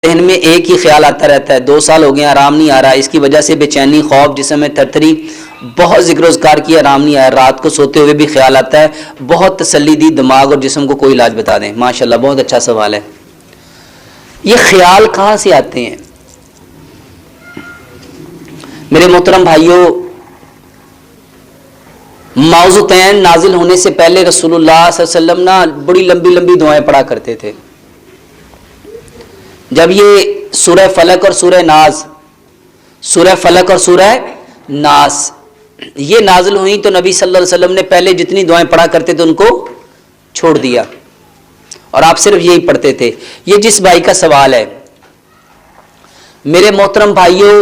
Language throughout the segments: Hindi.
जहन में एक ही ख्याल आता रहता है, 2 साल हो गए आराम नहीं आ रहा, इसकी वजह से बेचैनी, खौफ, जिस्म में थरथरी, बहुत जिक्र उज़कार किया, आराम नहीं आया, रात को सोते हुए भी ख्याल आता है, बहुत तसल्ली दी, दिमाग और जिस्म को कोई इलाज बता दें। माशाल्लाह बहुत अच्छा सवाल है। ये ख्याल कहाँ से आते हैं मेरे मोहतरम भाइयों? मौज़ूतैन नाजिल होने से पहले रसूलुल्लाह सल्लल्लाहु अलैहि वसल्लम ना बड़ी लंबी लंबी दुआएं पढ़ा करते थे। जब ये सूरह फलक और सूरह नाज, सूरह फलक और सूरह नास ये नाजिल हुई तो नबी सल्लल्लाहु अलैहि वसल्लम ने पहले जितनी दुआएं पढ़ा करते थे उनको छोड़ दिया और आप सिर्फ यही पढ़ते थे। ये जिस भाई का सवाल है, मेरे मोहतरम भाइयों,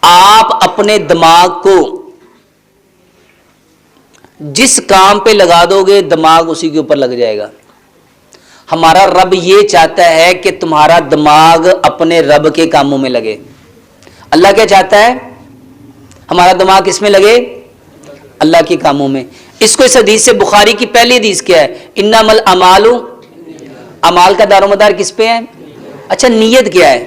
आप अपने दिमाग को जिस काम पे लगा दोगे दिमाग उसी के ऊपर लग जाएगा। हमारा रब ये चाहता है कि तुम्हारा दिमाग अपने रब के कामों में लगे। अल्लाह क्या चाहता है? हमारा दिमाग किसमें लगे? अल्लाह के कामों में। इसको इस हदीस से, बुखारी की पहली हदीस क्या है? इन्नमल अमालु, अमाल का दारोमदार किस पे है? अच्छा, नीयत क्या है?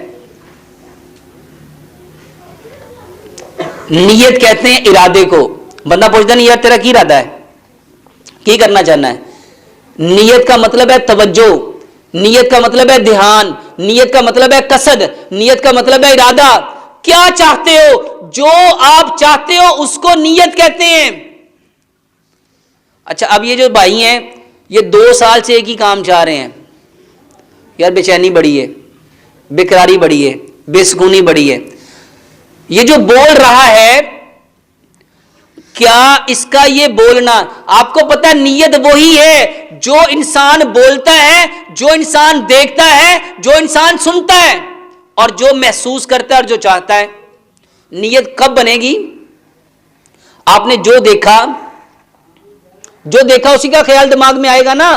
नीयत कहते हैं इरादे को। बंदा पूछता नहीं यार तेरा की इरादा है, की करना चाहना है? नीयत का मतलब है तवज्जो, नीयत का मतलब है ध्यान, नीयत का मतलब है कसद, नीयत का मतलब है इरादा। क्या चाहते हो? जो आप चाहते हो उसको नीयत कहते हैं। अच्छा, अब ये जो भाई हैं ये 2 साल से एक ही काम चाह रहे हैं, यार बेचैनी बढ़ी है, बेकरारी बढ़ी है, बेसुकूनी बढ़ी है। ये जो बोल रहा है, क्या इसका ये बोलना, आपको पता है नीयत वही है जो इंसान बोलता है, जो इंसान देखता है, जो इंसान सुनता है और जो महसूस करता है और जो चाहता है। नीयत कब बनेगी? आपने जो देखा उसी का ख्याल दिमाग में आएगा ना,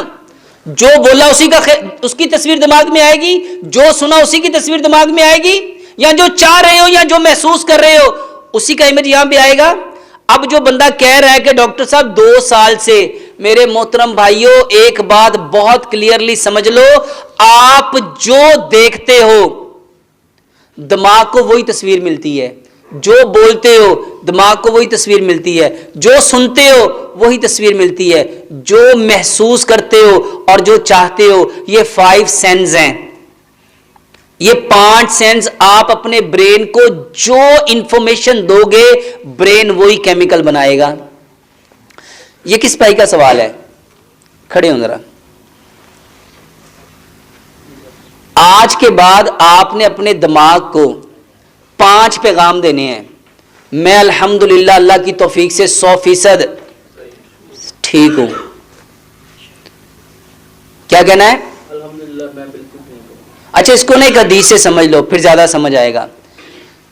जो बोला उसकी तस्वीर दिमाग में आएगी, जो सुना उसी की तस्वीर दिमाग में आएगी, या जो चाह रहे हो या जो महसूस कर रहे हो उसी का इमेज यहां पे आएगा। अब जो बंदा कह रहा है कि डॉक्टर साहब 2 साल से, मेरे मोहतरम भाइयों एक बात बहुत क्लियरली समझ लो, आप जो देखते हो दिमाग को वही तस्वीर मिलती है, जो बोलते हो दिमाग को वही तस्वीर मिलती है, जो सुनते हो वही तस्वीर मिलती है, जो महसूस करते हो और जो चाहते हो। ये 5 सेंस हैं, ये 5 सेंस। आप अपने ब्रेन को जो इंफॉर्मेशन दोगे ब्रेन वही केमिकल बनाएगा। ये किस भाई का सवाल है? खड़े हो जरा। आज के बाद आपने अपने दिमाग को 5 पैगाम देने हैं। मैं अल्हम्दुलिल्लाह अल्लाह की तौफीक से 100% ठीक हूं। क्या कहना है? अल्हम्दुलिल्लाह मैं बिल्कुल ठीक हूं। अच्छा, इसको ना एक हदीस से समझ लो, फिर ज्यादा समझ आएगा।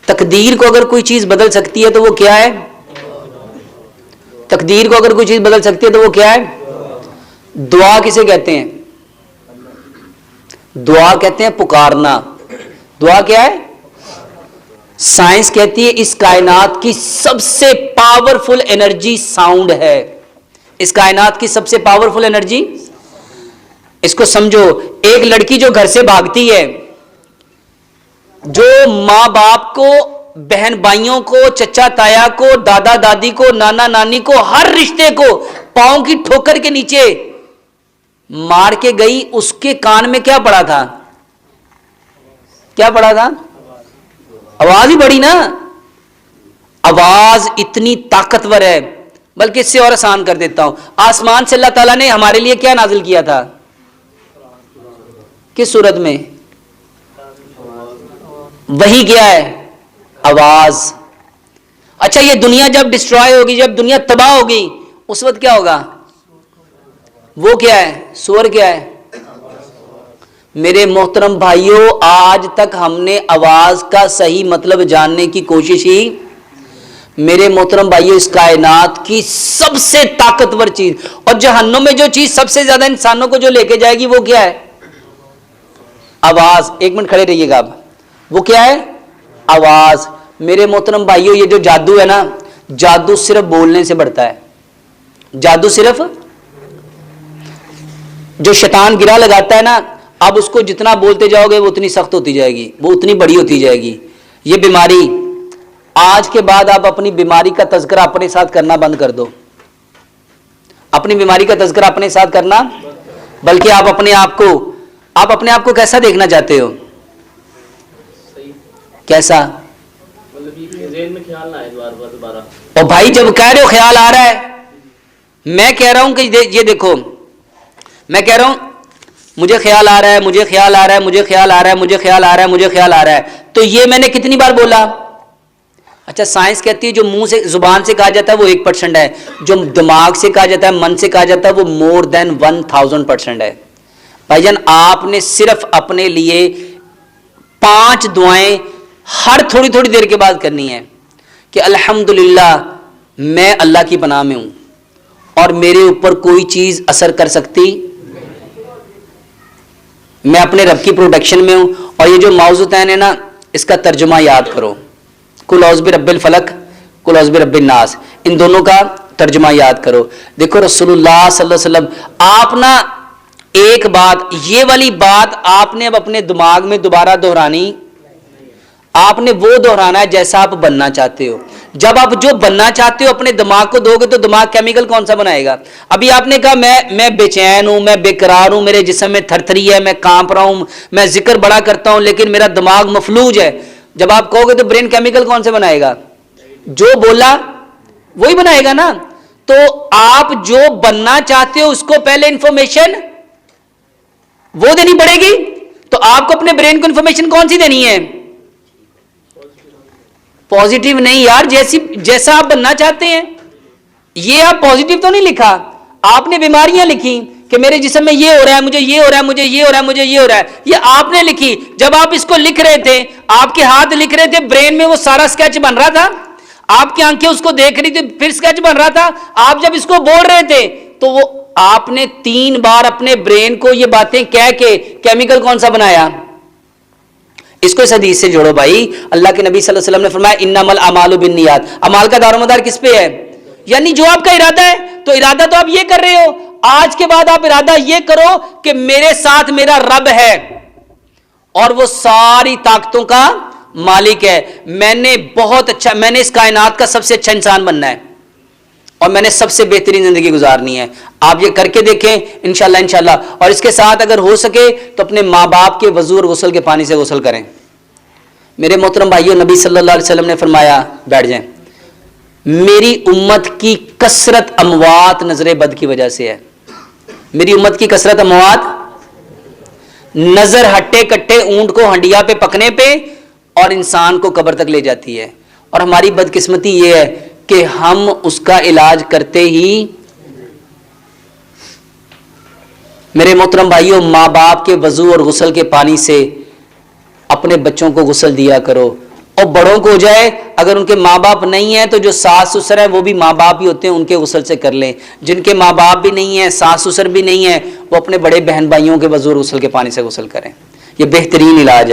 तकदीर को अगर कोई चीज बदल सकती है तो वो क्या है? तकदीर को अगर कोई चीज बदल सकती है तो वो क्या है? दुआ किसे कहते हैं? दुआ कहते हैं पुकारना। दुआ क्या है? साइंस कहती है इस कायनात की सबसे पावरफुल एनर्जी साउंड है। इस कायनात की सबसे पावरफुल एनर्जी, इसको समझो। एक लड़की जो घर से भागती है, जो मां बाप को, बहन भाइयों को, चचा ताया को, दादा दादी को, नाना नानी को, हर रिश्ते को पांव की ठोकर के नीचे मार के गई, उसके कान में क्या पड़ा था? क्या पड़ा था? आवाज ही बड़ी ना। आवाज इतनी ताकतवर है, बल्कि इससे और आसान कर देता हूं। आसमान से अल्लाह ताला ने हमारे लिए क्या नाजिल किया था? किस सूरत में? वही क्या है? आवाज। अच्छा, ये दुनिया जब डिस्ट्रॉय होगी, जब दुनिया तबाह होगी, उस वक्त क्या होगा? वो क्या है? स्वर क्या है? मेरे मोहतरम भाइयों, आज तक हमने आवाज का सही मतलब जानने की कोशिश ही, मेरे मोहतरम भाइयों, इस कायनात की सबसे ताकतवर चीज, और जहन्नुम में जो चीज सबसे ज्यादा इंसानों को जो लेके जाएगी वो क्या है? आवाज। 1 मिनट खड़े रहिएगा आप। वो क्या है? आवाज। मेरे मोहतरम भाइयों, ये जो जादू है ना, जादू सिर्फ बोलने से बढ़ता है। जादू सिर्फ, जो शैतान गिरा लगाता है ना, अब उसको जितना बोलते जाओगे वो उतनी सख्त होती जाएगी, वो उतनी बड़ी होती जाएगी। ये बीमारी, आज के बाद आप अपनी बीमारी का तज़किरा अपने साथ करना बंद कर दो। अपनी बीमारी का तज़किरा अपने साथ करना, बल्कि आप अपने आप को कैसा देखना चाहते हो? सही। कैसा? मतलब ये ज़हन में ख्याल ना आए दोबारा। और भाई जब कह रहे हो ख्याल आ रहा है, मैं कह रहा हूं कि ये देखो, मैं कह रहा हूं मुझे ख्याल आ रहा है, मुझे ख्याल आ रहा है, मुझे ख्याल आ रहा है, मुझे ख्याल आ रहा है, मुझे ख्याल आ रहा है, तो ये मैंने कितनी बार बोला? अच्छा, साइंस कहती है जो मुंह से जुबान से कहा जाता है वो 1% है, जो दिमाग से कहा जाता है, मन से कहा जाता है, वो more than 1000% है। भाईजान आपने सिर्फ अपने लिए 5 दुआएं हर थोड़ी थोड़ी देर के बाद करनी है कि अल्हम्दुलिल्लाह मैं अल्लाह की पनाह में हूं और मेरे ऊपर कोई चीज असर कर सकती, मैं अपने रब की प्रोटेक्शन में हूं। और ये जो मौज़ूतैन है ना, इसका तर्जुमा याद करो, कुल औज़ बिरब्बिल फलक, कुल औज़ बिरब्बिन नास, इन दोनों का तर्जुमा याद करो। देखो रसूलुल्लाह सल्लल्लाहु अलैहि वसल्लम, आप ना एक बात, ये वाली बात आपने अब अपने दिमाग में दोबारा दोहरानी, आपने वो दोहराना है जैसा आप बनना चाहते हो। जब आप जो बनना चाहते हो अपने दिमाग को दोगे तो दिमाग केमिकल कौन सा बनाएगा? अभी आपने कहा मैं बेचैन हूं, मैं बेकरार हूं, मेरे जिस्म में थरथरी है, मैं कांप रहा हूं, मैं जिक्र बड़ा करता हूं लेकिन मेरा दिमाग मफलूज है। जब आप कहोगे तो ब्रेन केमिकल कौन से बनाएगा? जो बोला वही बनाएगा ना। तो आप जो बनना चाहते हो उसको पहले इंफॉर्मेशन वो देनी पड़ेगी। तो आपको अपने ब्रेन को इंफॉर्मेशन कौन सी देनी है? पॉजिटिव नहीं यार, जैसा आप बनना चाहते हैं। ये आप पॉजिटिव तो नहीं लिखा, आपने बीमारियां लिखी कि मेरे जिस्म में ये हो रहा है, मुझे ये हो रहा है, मुझे ये हो रहा है, मुझे ये हो रहा है, ये आपने लिखी। जब आप इसको लिख रहे थे, आपके हाथ लिख रहे थे, ब्रेन में वो सारा स्केच बन रहा था, आपकी आंखें उसको देख रही थी, फिर स्केच बन रहा था। आप जब इसको बोल रहे थे तो वो आपने 3 बार अपने ब्रेन को ये बातें कह के केमिकल कौन सा बनाया? इसको इस हदीस से जोड़ो भाई। अल्लाह के नबी सल्लल्लाहु अलैहि वसल्लम ने फरमाया इन्नमल अमालु बिन्नियात, अमाल का दारोमदार किस पे है? यानी जो आपका इरादा है, तो इरादा तो आप ये कर रहे हो। आज के बाद आप इरादा ये करो कि मेरे साथ मेरा रब है और वो सारी ताकतों का मालिक है। मैंने बहुत अच्छा, मैंने इस कायनात का सबसे अच्छा इंसान बनना है और मैंने सबसे बेहतरीन जिंदगी गुजारनी है। आप ये करके देखें इंशाल्लाह इंशाल्लाह। और इसके साथ अगर हो सके तो अपने माँ बाप के वजू और गुस्ल के पानी से गुस्ल करें। मेरे मोहतरम भाइयों, नबी सल्लल्लाहु अलैहि वसल्लम ने फरमाया, बैठ जाएं, मेरी उम्मत की कसरत अमवात नजर बद की वजह से है। मेरी उम्मत की कसरत अमवात, नजर हट्टे कट्टे ऊंट को हंडिया पे पकने पे और इंसान को कब्र तक ले जाती है। और हमारी बदकिस्मती ये है कि हम उसका इलाज करते ही। मेरे मोहतरम भाइयों, माँ बाप के वजू और गुस्ल के पानी से अपने बच्चों को गुस्ल दिया करो। और बड़ों को हो जाए, अगर उनके माँ बाप नहीं है तो जो सास ससुर है वो भी माँ बाप ही होते हैं, उनके गुस्ल से कर लें। जिनके माँ बाप भी नहीं है, सास ससुर भी नहीं है, वो अपने बड़े बहन भाइयों के वजू और गुस्ल के पानी से गुस्ल करें। ये बेहतरीन इलाज है।